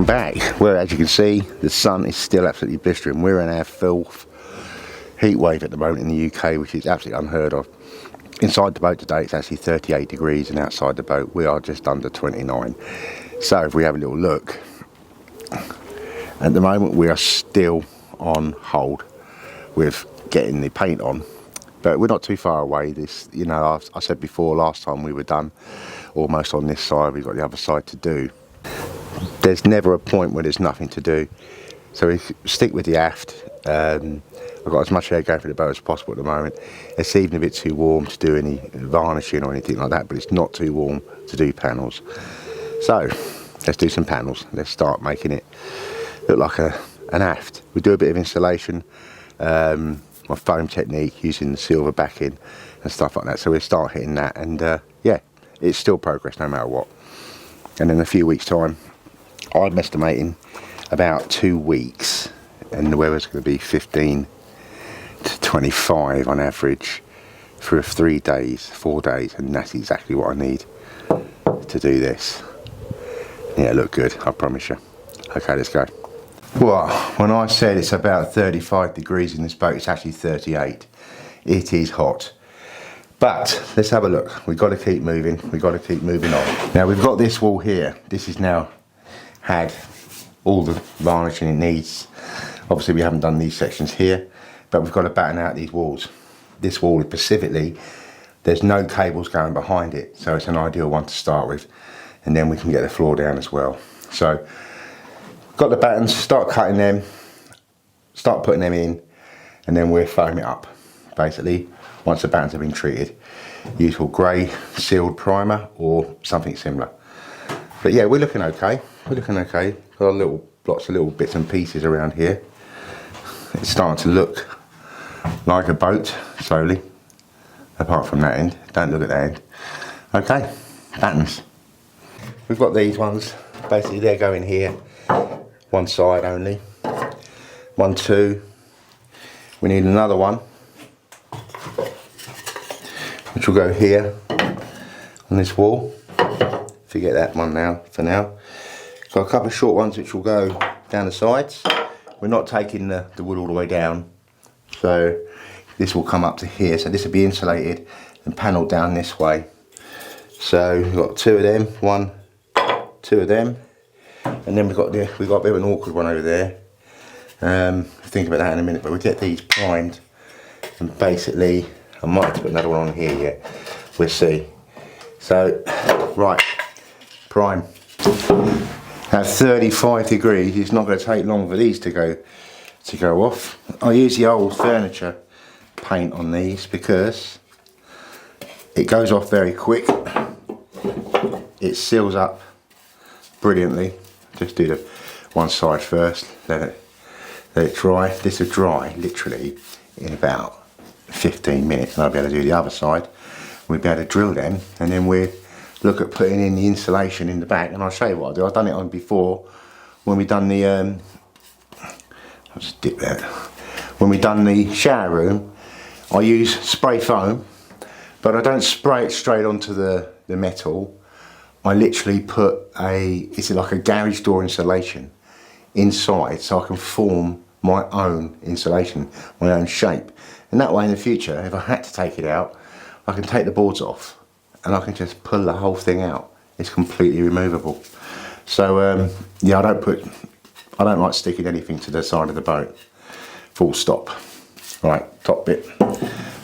back. Well, as you can see, the sun is still absolutely blistering. We're in our fourth heat wave at the moment in the UK, which is absolutely unheard of. Inside the boat today it's actually 38 degrees, and outside the boat we are just under 29. So if we have a little look, at the moment we are still on hold with getting the paint on, but we're not too far away. This, you know, I said before, last time we were done almost on this side, we've got the other side to do. There's never a point where there's nothing to do, so we stick with the aft. I've got as much air going through the boat as possible at the moment. It's even a bit too warm to do any varnishing or anything like that, but it's not too warm to do panels. So let's do some panels. Let's start making it look like an aft. We do a bit of insulation, my foam technique using the silver backing and stuff like that. So we'll start hitting that, and yeah, it's still progress no matter what. And in a few weeks' time, I'm estimating about 2 weeks, and the weather's going to be 15 to 25 on average for 3 days, 4 days, and that's exactly what I need to do this. Yeah, look good, I promise you. Okay, let's go. Well, when I said it's about 35 degrees in this boat, it's actually 38. It is hot. But let's have a look. We've got to keep moving. We've got to keep moving on. Now we've got this wall here. This is now had all the varnishing it needs. Obviously we haven't done these sections here, but we've got to batten out these walls. This wall specifically, there's no cables going behind it, so it's an ideal one to start with, and then we can get the floor down as well. So got the battens, start cutting them, start putting them in, and then we'll foam it up basically once the battens have been treated. Useful grey sealed primer or something similar. But yeah, we're looking okay. We're looking okay. Got lots of little bits and pieces around here. It's starting to look like a boat slowly, apart from that end. Don't look at that end. Okay, battens. We've got these ones. Basically they're going here, one side only. 1, 2. We need another one, which will go here on this wall. Forget that one now, for now. So a couple of short ones which will go down the sides. We're not taking the wood all the way down, so this will come up to here. So this will be insulated and panelled down this way. So we've got 2 of them, 1, 2 of them, and then we've got a bit of an awkward one over there. Think about that in a minute, but we'll get these primed, and basically I might have to put another one on here yet. We'll see. So right, prime. At 35 degrees, it's not going to take long for these to go off. I use the old furniture paint on these because it goes off very quick. It seals up brilliantly. Just do the one side first, let it dry. This will dry literally in about 15 minutes, and I'll be able to do the other side. We'll be able to drill them, and then we'll look at putting in the insulation in the back, and I'll show you what I do. I've done it on before when we done the I'll just dip that. When we done the shower room, I use spray foam, but I don't spray it straight onto the metal. I literally put it's like a garage door insulation inside, so I can form my own insulation, my own shape, and that way in the future, if I had to take it out, I can take the boards off and I can just pull the whole thing out. It's completely removable. So yeah, I don't like sticking anything to the side of the boat. Full stop. Right, top bit. I'm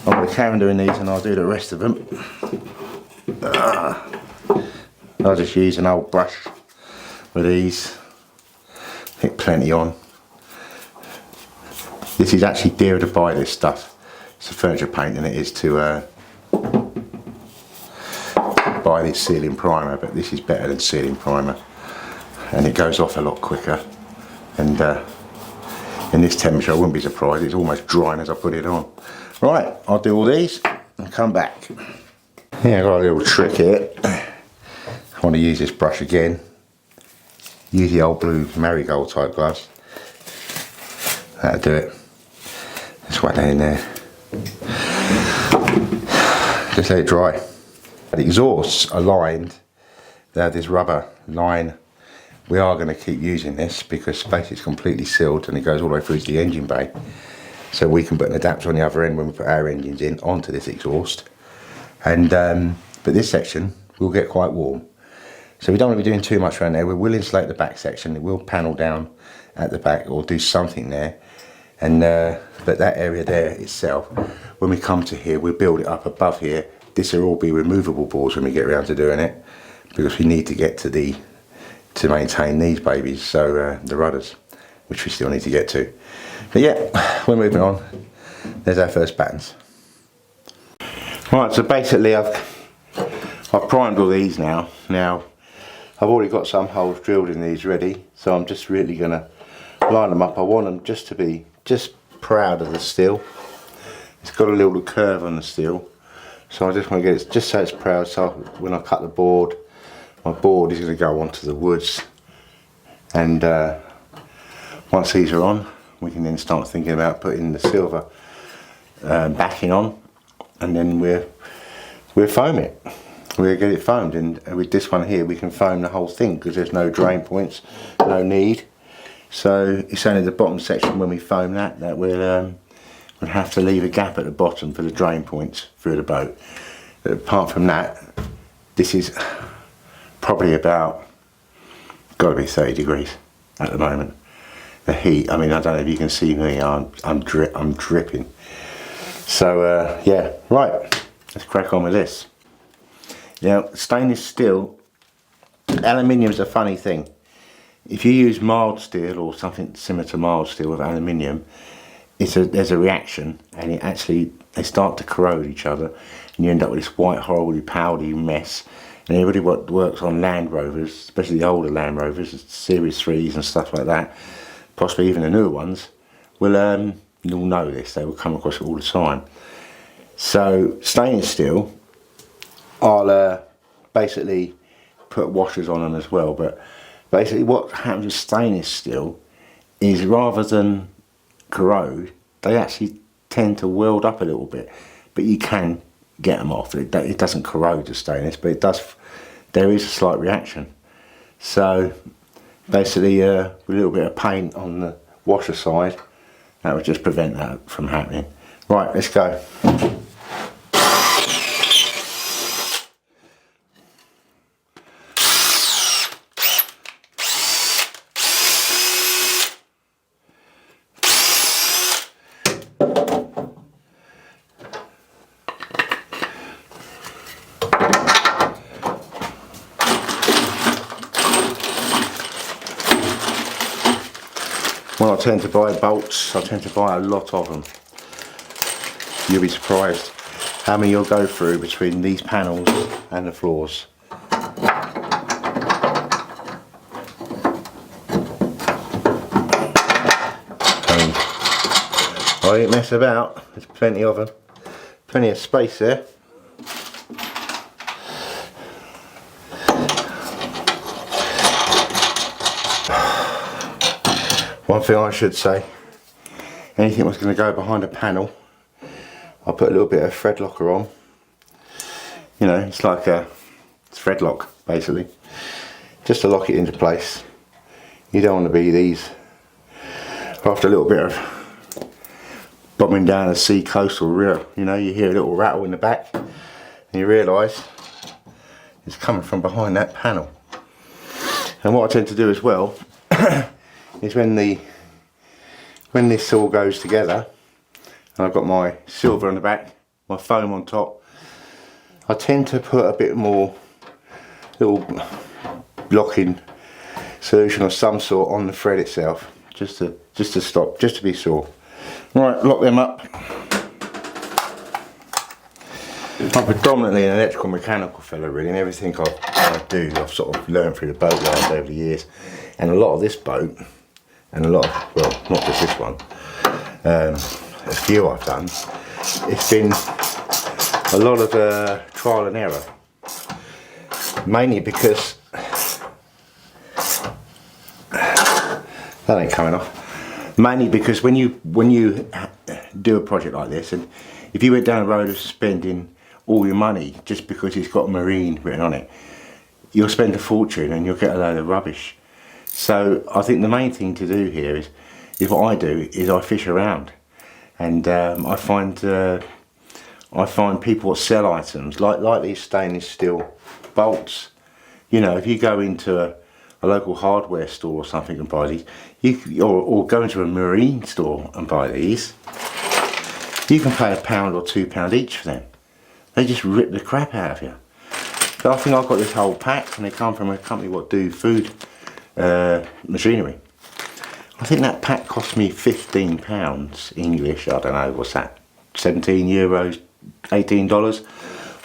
going to carry on doing these, and I'll do the rest of them. I'll just use an old brush with these. Hit plenty on. This is actually dearer to buy this stuff. It's a furniture paint than it is to buy this sealing primer, but this is better than sealing primer, and it goes off a lot quicker, and in this temperature I wouldn't be surprised, it's almost drying as I put it on. Right, I'll do all these and come back. Yeah, I've got a little trick here. I want to use this brush again. Use the old blue marigold type gloves. That'll do it. Just whack that in there. Just let it dry. The exhausts are lined. They have this rubber line we are going to keep using this because space is completely sealed and it goes all the way through to the engine bay. So we can put an adapter on the other end when we put our engines in onto this exhaust. And but this section will get quite warm. So we don't want to be doing too much around there. We will insulate the back section. It will panel down at the back or do something there. And but that area there itself, when we come to here, we'll build it up above here. This will all be removable boards when we get around to doing it, because we need to get to maintain these babies, so the rudders, which we still need to get to. But yeah, we're moving on. There's our first battens. Right, so basically I've primed all these now. Now I've already got some holes drilled in these ready, so I'm just really gonna line them up. I want them just to be proud of the steel. It's got a little curve on the steel, so I just want to get it just so it's proud, so when I cut the board, my board is going to go onto the woods. And once these are on, we can then start thinking about putting the silver backing on, and then we'll foam it. We'll get it foamed, and with this one here we can foam the whole thing because there's no drain points, no need. So it's only the bottom section when we foam that we'll have to leave a gap at the bottom for the drain points through the boat. But apart from that, this is probably about, got to be 30 degrees at the moment. The heat, I mean, I don't know if you can see me, I'm dripping. So yeah, right, let's crack on with this. Now, stainless steel, aluminium's a funny thing. If you use mild steel or something similar to mild steel with aluminium, there's a reaction, and they start to corrode each other, and you end up with this white, horribly powdery mess. And everybody what works on Land Rovers, especially the older Land Rovers, Series 3s and stuff like that, possibly even the newer ones, will you'll know this, they will come across it all the time. So stainless steel, I'll basically put washers on them as well, but basically what happens with stainless steel is rather than corrode, they actually tend to weld up a little bit, but you can get them off. It doesn't corrode the stainless, but it does. There is a slight reaction. So basically, with a little bit of paint on the washer side, that would just prevent that from happening. Right, let's go. When I tend to buy bolts, I tend to buy a lot of them. You'll be surprised how many you'll go through between these panels and the floors. I ain't mess about, there's plenty of them, plenty of space there. One thing I should say, anything that's going to go behind a panel, I'll put a little bit of thread locker on. You know, it's like a thread lock basically, just to lock it into place. You don't want to be these, after a little bit of bombing down a sea coast or real, you know, you hear a little rattle in the back and you realise it's coming from behind that panel. And what I tend to do as well is when this all goes together, and I've got my silver on the back, my foam on top, I tend to put a bit more little locking solution of some sort on the thread itself, just to stop, just to be sure. Right, lock them up. I'm predominantly an electrical mechanical fella really, and everything I do I've sort of learned through the boat yards over the years. And a lot of this boat, and a lot of, well, not just this one, a few I've done, it's been a lot of trial and error. Mainly because, that ain't coming off, mainly because when you do a project like this, and if you went down the road of spending all your money just because it's got marine written on it, you'll spend a fortune and you'll get a load of rubbish. So I think the main thing to do here is what I do is I fish around, and I find people that sell items like these stainless steel bolts. You know, if you go into a local hardware store or something and buy these, or go into a marine store and buy these, you can pay £1 or £2 each for them. They just rip the crap out of you. But I think I've got this whole pack, and they come from a company what do food machinery. I think that pack cost me £15 English. I don't know, what's that? €17, $18,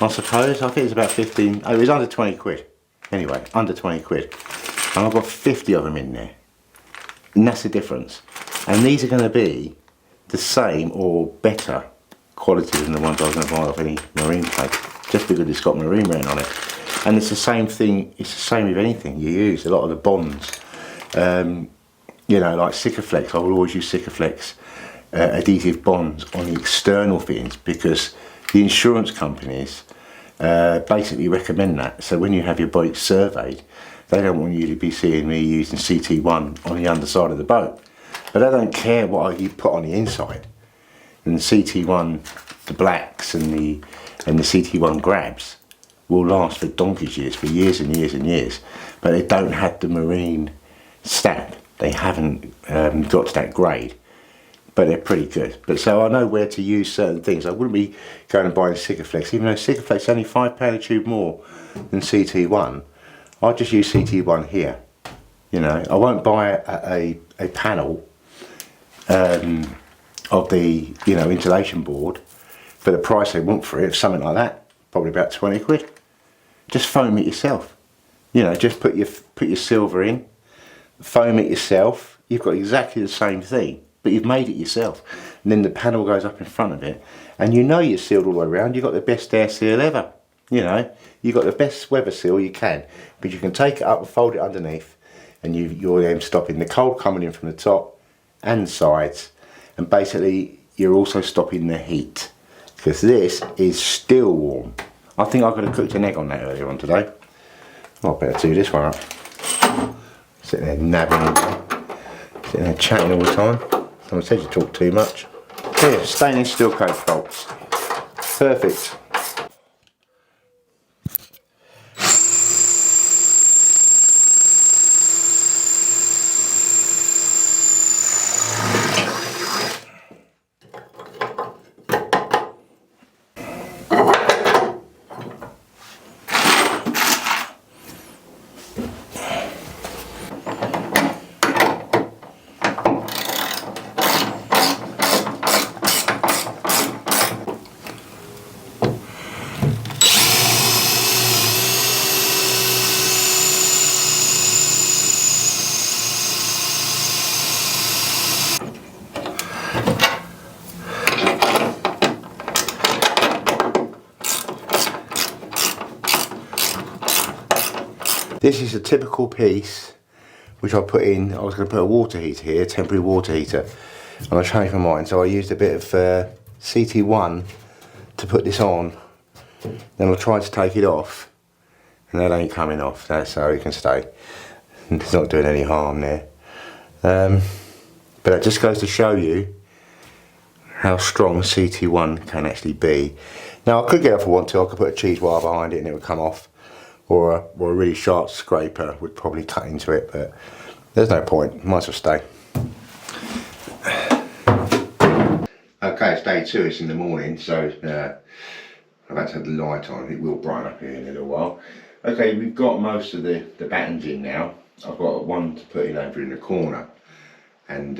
I suppose. I think it's about 15. Oh, it was under 20 quid. Anyway, under 20 quid. And I've got 50 of them in there. And that's the difference. And these are going to be the same or better quality than the ones I was going to buy off any marine place, just because it's got marine written on it. And it's the same thing, it's the same with anything you use. A lot of the bonds, you know, like Sikaflex, I will always use Sikaflex adhesive bonds on the external fittings, because the insurance companies basically recommend that. So when you have your boat surveyed, they don't want you to be seeing me using CT1 on the underside of the boat. But I don't care what you put on the inside. And the CT1, the blacks and the CT1 grabs will last for donkey's years, for years and years and years. But they don't have the marine stamp. They haven't got to that grade. But they're pretty good. But so I know where to use certain things. I wouldn't be going and buying Sikaflex, even though Sikaflex is only £5 a tube more than CT1. I'll just use CT1 here. You know, I won't buy a panel of the, you know, insulation board for the price they want for it, something like that, probably about 20 quid. Just foam it yourself. You know, just put your silver in, foam it yourself. You've got exactly the same thing, but you've made it yourself. And then the panel goes up in front of it, and you know you're sealed all the way around. You've got the best air seal ever. You know, you've got the best weather seal you can, but you can take it up and fold it underneath, and you're then stopping the cold coming in from the top and sides, and basically you're also stopping the heat, because this is still warm. I think I could have cooked an egg on that earlier on today. Oh, I better do this one up. Sitting there nabbing all day, sitting there chatting all the time. Someone said you talk too much. Here, stainless steel coat bolts. Perfect. This is a typical piece which I put in. I was going to put a water heater here, temporary water heater, and I changed my mind, so I used a bit of CT1 to put this on. Then I tried to take it off, and that ain't coming off. That's how it can stay. It's not doing any harm there. But it just goes to show you how strong CT1 can actually be. Now I could get, if I want to, I could put a cheese wire behind it and it would come off. Or a really sharp scraper would probably cut into it, but there's no point, might as well stay. Okay, it's day 2, it's in the morning, so I've had to have the light on. It will brighten up here in a little while. Okay, we've got most of the battens in now. I've got one to put in over in the corner, and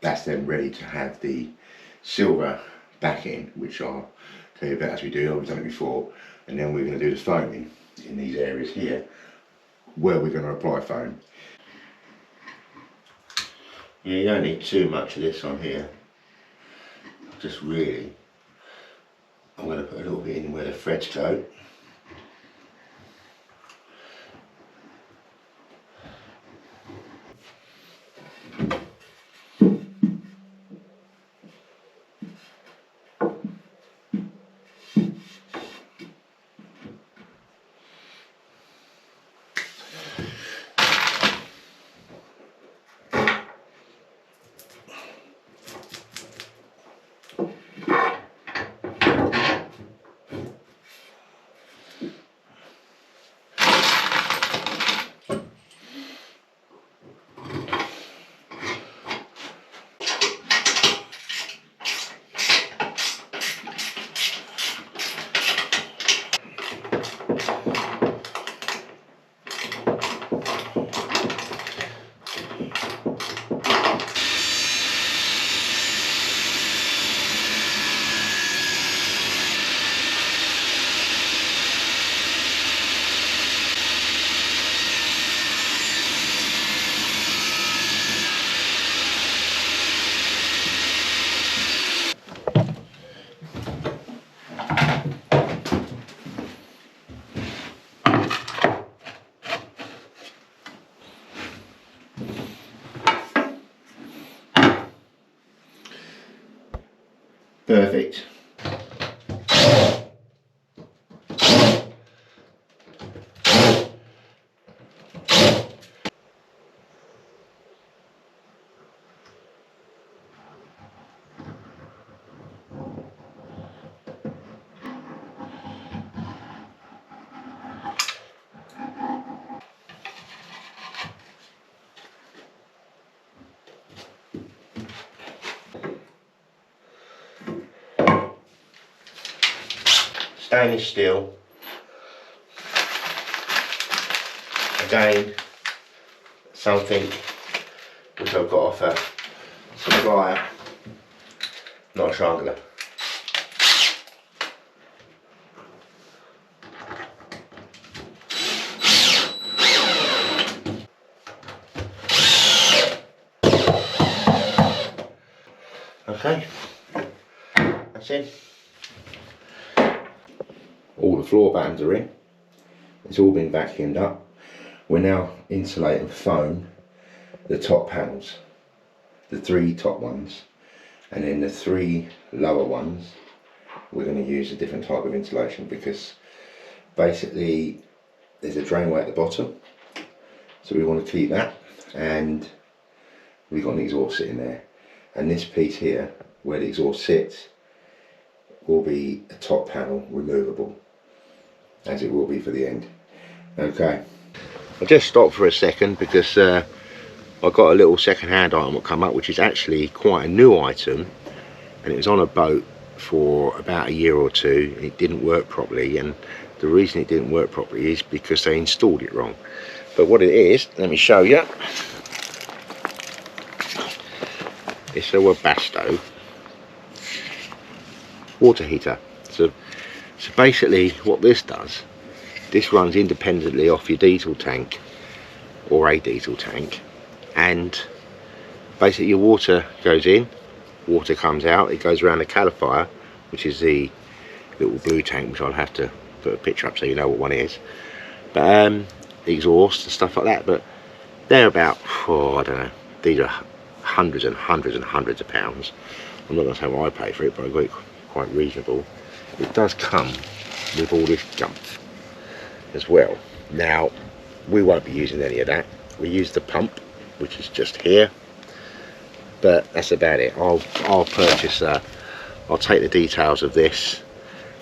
that's then ready to have the silver backing, which I'll tell you about as we do. I've done it before, and then we're going to do the foaming in these areas here where we're going to apply foam. Yeah, you don't need too much of this on here. Just really, I'm going to put a little bit in where the threads go. Perfect. Stainless steel. Again, something which I've got off a supplier, not a triangular. Okay, that's it. All the floor battens are in. It's all been vacuumed up. We're now insulating foam the top panels, the 3 top ones, and then the 3 lower ones we're going to use a different type of insulation, because basically there's a drainway at the bottom, so we want to keep that, and we've got an exhaust sitting there, and this piece here where the exhaust sits will be a top panel removable, as it will be for the end. Okay, I'll just stop for a second because I got a little second-hand item that come up, which is actually quite a new item, and it was on a boat for about a year or two, and it didn't work properly, and the reason it didn't work properly is because they installed it wrong. But what it is, let me show you. It's a Webasto water heater. So basically what this does, this runs independently off your diesel tank or a diesel tank, and basically your water goes in, water comes out, it goes around the califier, which is the little blue tank, which I'll have to put a picture up so you know what one is, but the exhaust and stuff like that. But they're about, oh, I don't know, these are hundreds and hundreds and hundreds of pounds. I'm not going to say what I pay for it, but I got it quite reasonable. It does come with all this gumph as well. Now we won't be using any of that. We use the pump, which is just here, but that's about it. I'll purchase I'll take the details of this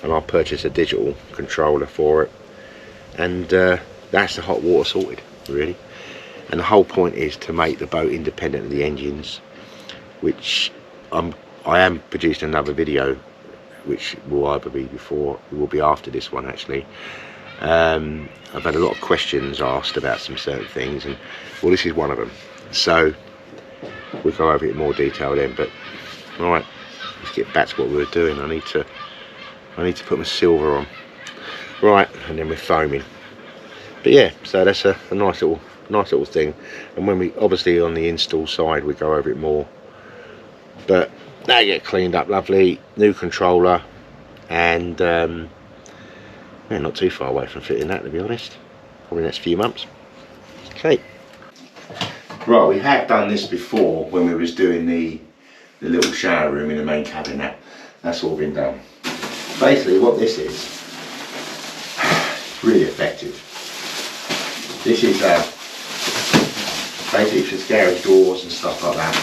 and I'll purchase a digital controller for it, and that's the hot water sorted, really. And the whole point is to make the boat independent of the engines, which I am producing another video, which will either be before, it will be after this one actually. I've had a lot of questions asked about some certain things, and well, this is one of them, so we'll go over it in more detail then. But all right, let's get back to what we were doing. I need to put my silver on, right, and then we're foaming. But yeah, so that's a nice little thing, and when we obviously on the install side we go over it more, but they get cleaned up lovely, new controller, and yeah, not too far away from fitting that, to be honest, probably the next few months. Okay, right, we have done this before when we was doing the little shower room in the main cabin. That's all been done. Basically what this is, really effective. This is basically for garage doors and stuff like that,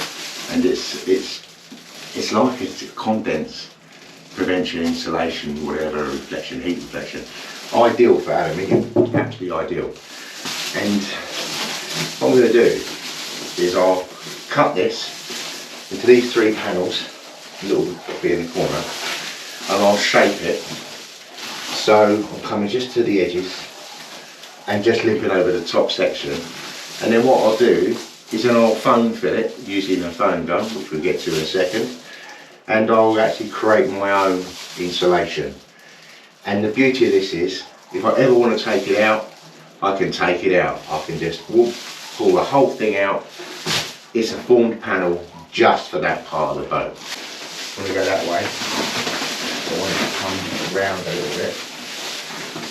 and it's like it's condense prevention, insulation, whatever, reflection, heat reflection. Ideal for aluminium, absolutely ideal. And what I'm going to do is I'll cut this into these 3 panels, a little bit in the corner, and I'll shape it so I'm coming just to the edges and just limping over the top section. And then what I'll do is then I'll foam fill it using a foam gun, which we'll get to in a second, and I'll actually create my own insulation. And the beauty of this is, if I ever want to take it out, I can take it out. I can just pull the whole thing out. It's a formed panel just for that part of the boat. I'm going to go that way. I want it to come around a little bit,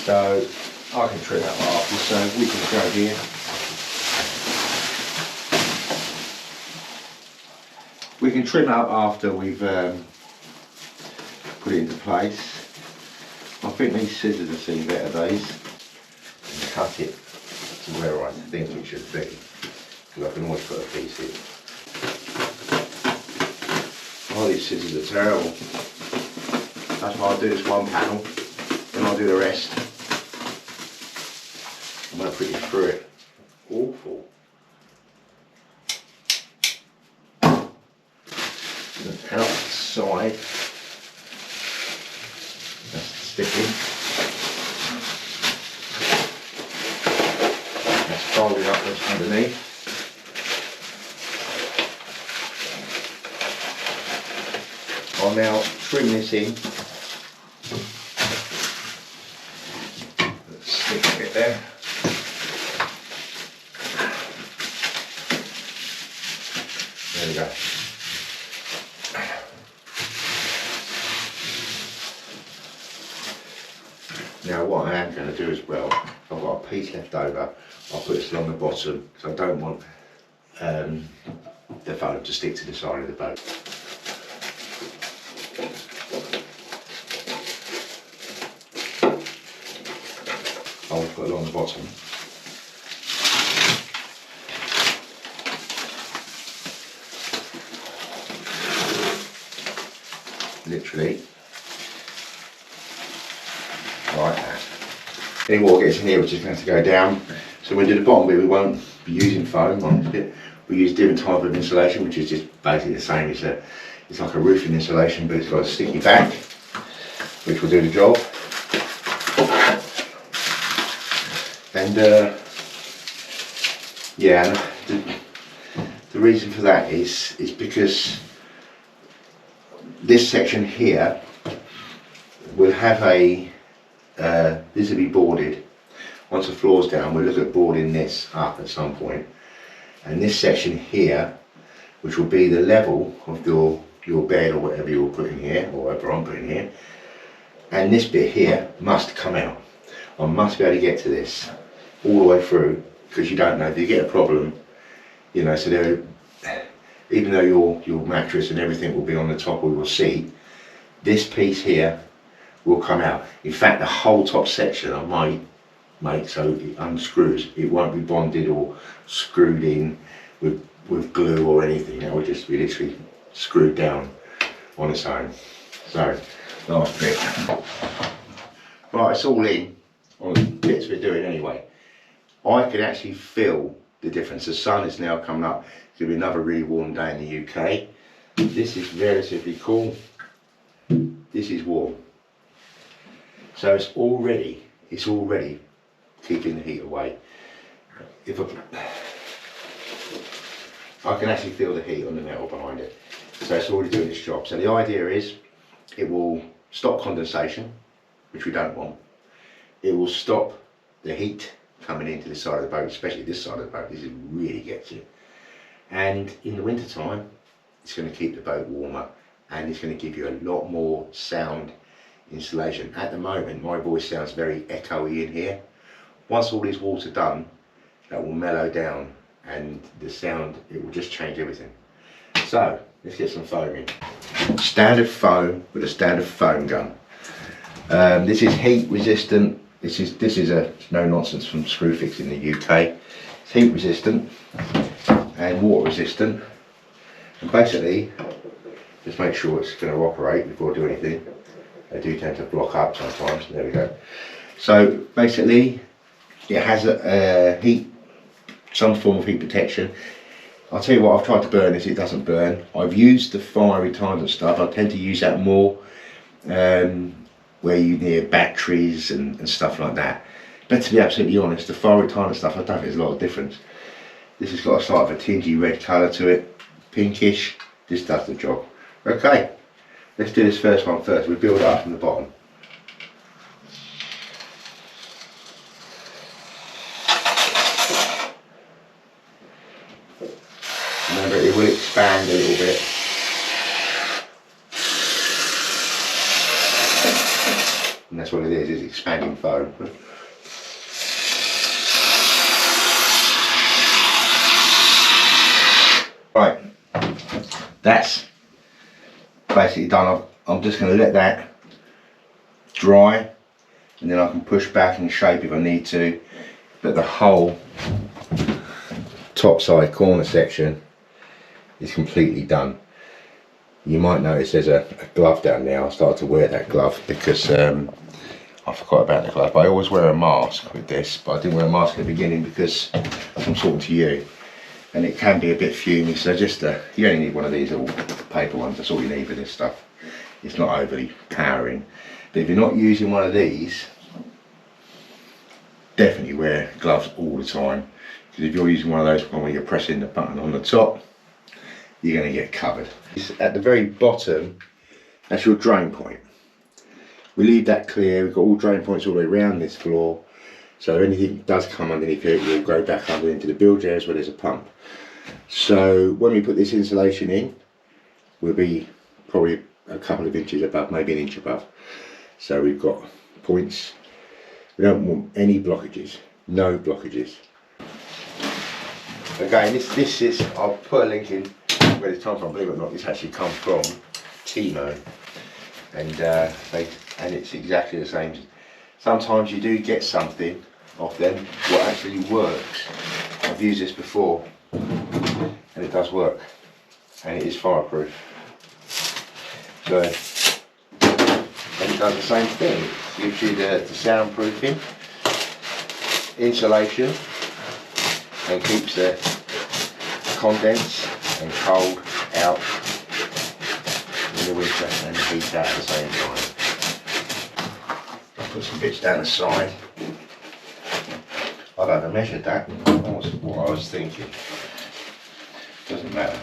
so I can trim that after. So we can go here. We can trim up after we've put it into place. I think these scissors have seen better days. And cut it to where I think it should be, because I can always put a piece in. Oh, these scissors are terrible. That's why I do this one panel, then I'll do the rest. I'm going to put you through it. Awful. The outside, that's sticking. That's folded upwards underneath. I'll now trim this in. Let's stick a bit there. There we go. Now what I am going to do as well, I've got a piece left over, I'll put this along the bottom because I don't want the foam to stick to the side of the boat. I'll put it along the bottom. Literally. Like that. Any water gets in here, which is going to go down. So when we do the bottom bit, we won't be using foam on this bit. We use different type of insulation, which is just basically the same. It's like a roofing insulation, but it's got a sticky back, which will do the job. And yeah, the reason for that is because this section here will have a this will be boarded. Once the floor's down, we'll look at boarding this up at some point. And this section here, which will be the level of your bed or whatever you're putting here, or whatever I'm putting here, and this bit here must come out. I must be able to get to this all the way through, because you don't know if you get a problem, you know. So there, even though your mattress and everything will be on the top of your seat, this piece here will come out. In fact, the whole top section I might make so it unscrews. It won't be bonded or screwed in with glue or anything. It will just be literally screwed down on its own. So, last bit. Right, it's all in on the bits we're doing anyway. I can actually feel the difference. The sun is now coming up. It's going to be another really warm day in the UK. This is relatively cool. This is warm. So it's already keeping the heat away. If I can actually feel the heat on the metal behind it. So it's already doing its job. So the idea is it will stop condensation, which we don't want. It will stop the heat coming into the side of the boat, especially this side of the boat. This really gets you. And in the winter time, it's going to keep the boat warmer, and it's going to give you a lot more sound insulation. At the moment, my voice sounds very echoey in here. Once all this water done, that will mellow down, and the sound, it will just change everything. So let's get some foam in. Standard foam with a standard foam gun. This is heat resistant. This is a no nonsense from Screwfix in the UK. It's heat resistant and water resistant. And basically, just make sure it's going to operate before I do anything. They do tend to block up sometimes. There we go. So basically, it has some form of heat protection. I'll tell you what, I've tried to burn this, it doesn't burn. I've used the fire retardant stuff. I tend to use that more where you near batteries and stuff like that. But to be absolutely honest, the fire retardant stuff, I don't think there's a lot of difference. This has got a sort of a tingy red colour to it, pinkish. This does the job. Okay, let's do this first one first. We build it up from the bottom. Remember, it will expand a little bit. And that's what it is expanding foam. Right, that's basically done. I'm just going to let that dry, and then I can push back and shape if I need to. But the whole top side corner section is completely done. You might notice there's a glove down there. I started to wear that glove because I forgot about the glove. I always wear a mask with this, but I didn't wear a mask at the beginning because I'm talking to you, and it can be a bit fumey. So just you only need one of these little paper ones. That's all you need for this stuff. It's not overly powering. But if you're not using one of these, definitely wear gloves all the time, because if you're using one of those when you're pressing the button on the top, you're going to get covered. It's at the very bottom, that's your drain point. We leave that clear. We've got all drain points all the way around this floor, so if anything does come underneath here, it will go back under into the bilge areas where there's a pump. So when we put this insulation in, we'll be probably a couple of inches above, maybe an inch above. So we've got points. We don't want any blockages, no blockages. Again, this is, I'll put a link in where this comes from. Believe it or not, this actually comes from Timo, and it's exactly the same. Sometimes you do get something off them what actually works. I've used this before, and it does work, and it is fireproof. So, and it does the same thing. It gives you the soundproofing, insulation, and keeps the condense and cold out in the winter and the heat out at the same time. I'll put some bits down the side. I've over measured that. That was what I was thinking. Doesn't matter.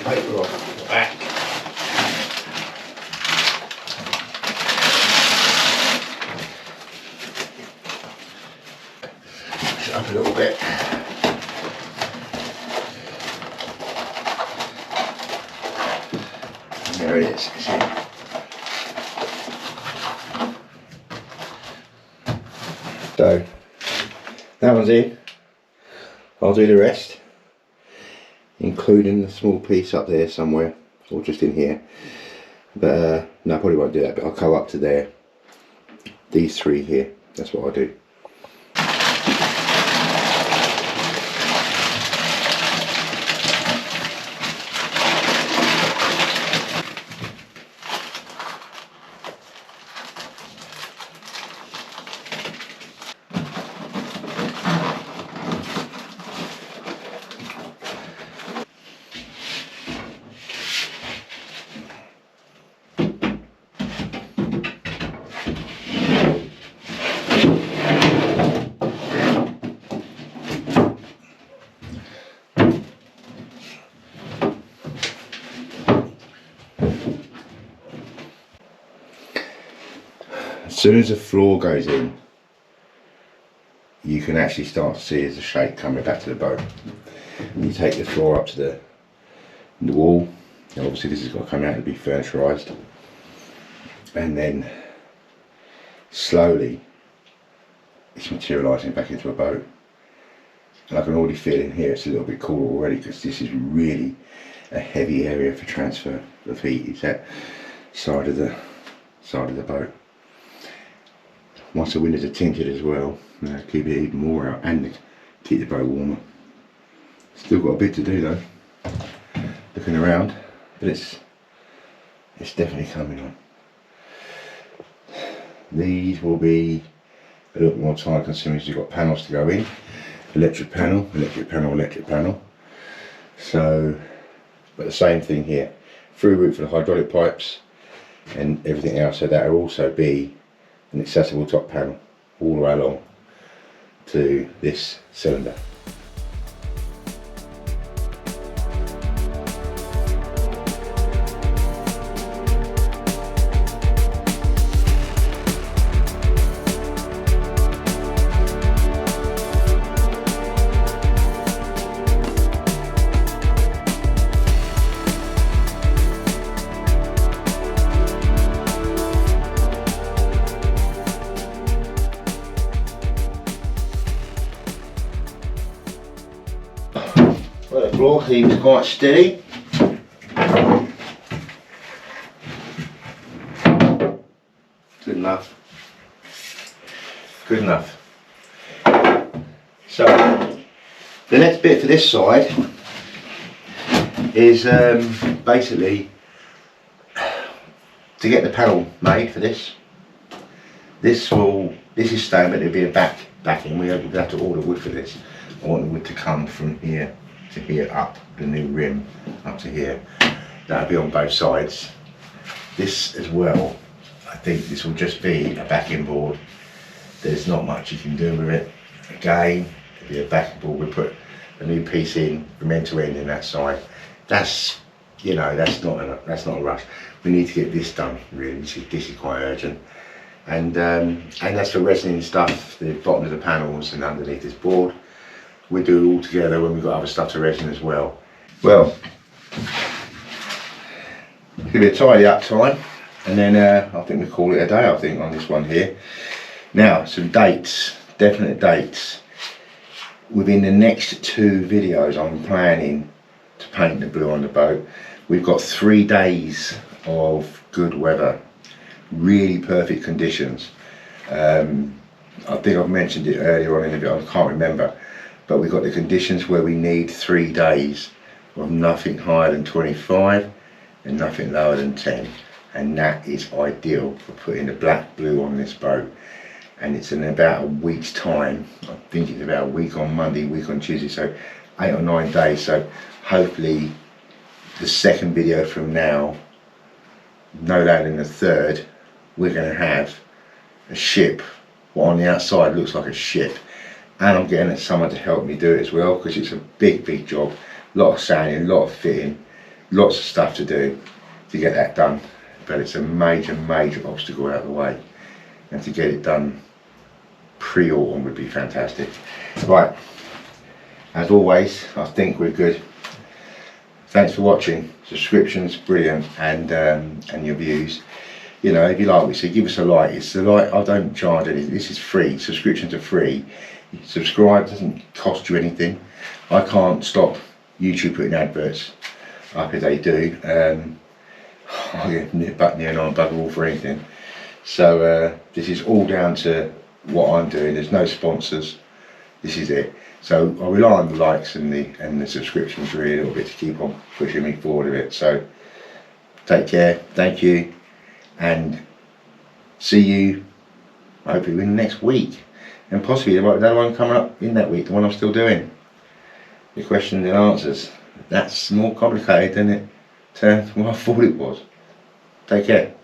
Paper off the back. Up a little bit. And there it is. See? So that one's in. I'll do the rest, including the small piece up there somewhere, or just in here. But no, I probably won't do that. But I'll go up to there. These three here. That's what I'll do. As soon as the floor goes in, you can actually start to see there's a shape coming back to the boat. And you take the floor up to the wall, and obviously this has got to come out and be furniturised, and then slowly it's materialising back into a boat. And I can already feel in here it's a little bit cooler already, because this is really a heavy area for transfer of heat. It's that side of the boat. Once the windows are tinted as well, keep it even more out and keep the boat warmer. Still got a bit to do though, looking around, but it's definitely coming on. These will be a little more time consuming because you've got panels to go in. Electric panel, electric panel, electric panel. So, but the same thing here. Through route for the hydraulic pipes and everything else, so that will also be an accessible top panel all the way along to this cylinder. Well, the floor seems quite steady. Good enough. Good enough. So, the next bit for this side is basically to get the panel made for this. This is stone, but it'll be a backing. We have to order wood for this. I want the wood to come from here to here, up the new rim, up to here. That'll be on both sides. This as well, I think this will just be a backing board. There's not much you can do with it. Again, it'll be a backing board. We put a new piece in from end to end in that side. That's, you know, that's not a rush. We need to get this done really. This is quite urgent. And that's for resining stuff, the bottom of the panels and underneath this board. We do it all together when we've got other stuff to resin as well. Well, it'll be a tidy up time, and then I think we call it a day, I think, on this one here. Now, some dates, definite dates. Within the next 2 videos, I'm planning to paint the blue on the boat. We've got 3 days of good weather, really perfect conditions. I think I've mentioned it earlier on in the video, I can't remember, but we've got the conditions where we need 3 days of nothing higher than 25 and nothing lower than 10, and that is ideal for putting the black blue on this boat. And it's in about a week's time. I think it's about a week on Monday, week on Tuesday, so 8 or 9 days. So hopefully the second video from now, no later than the 3rd, we're going to have a ship. What on the outside looks like a ship, and I'm getting someone to help me do it as well, because it's a big job. A lot of sanding, a lot of fitting, lots of stuff to do to get that done, but it's a major obstacle out of the way, and to get it done pre-autumn would be fantastic. Right, as always, I think we're good. Thanks for watching. Subscriptions brilliant, and your views. You know, if you like what we see, give us a like. It's a like. I don't charge anything. This is free. Subscriptions are free. Subscribe doesn't cost you anything. I can't stop YouTube putting adverts up if they do. I get nip back near and I'm bugger all for anything. So this is all down to what I'm doing. There's no sponsors. This is it. So I rely on the likes and the subscriptions really a little bit to keep on pushing me forward a bit. So take care. Thank you. And see you hopefully in the next week, and possibly the other one coming up in that week, the one I'm still doing, the questions and answers. That's more complicated than it turned what I thought it was. Take care.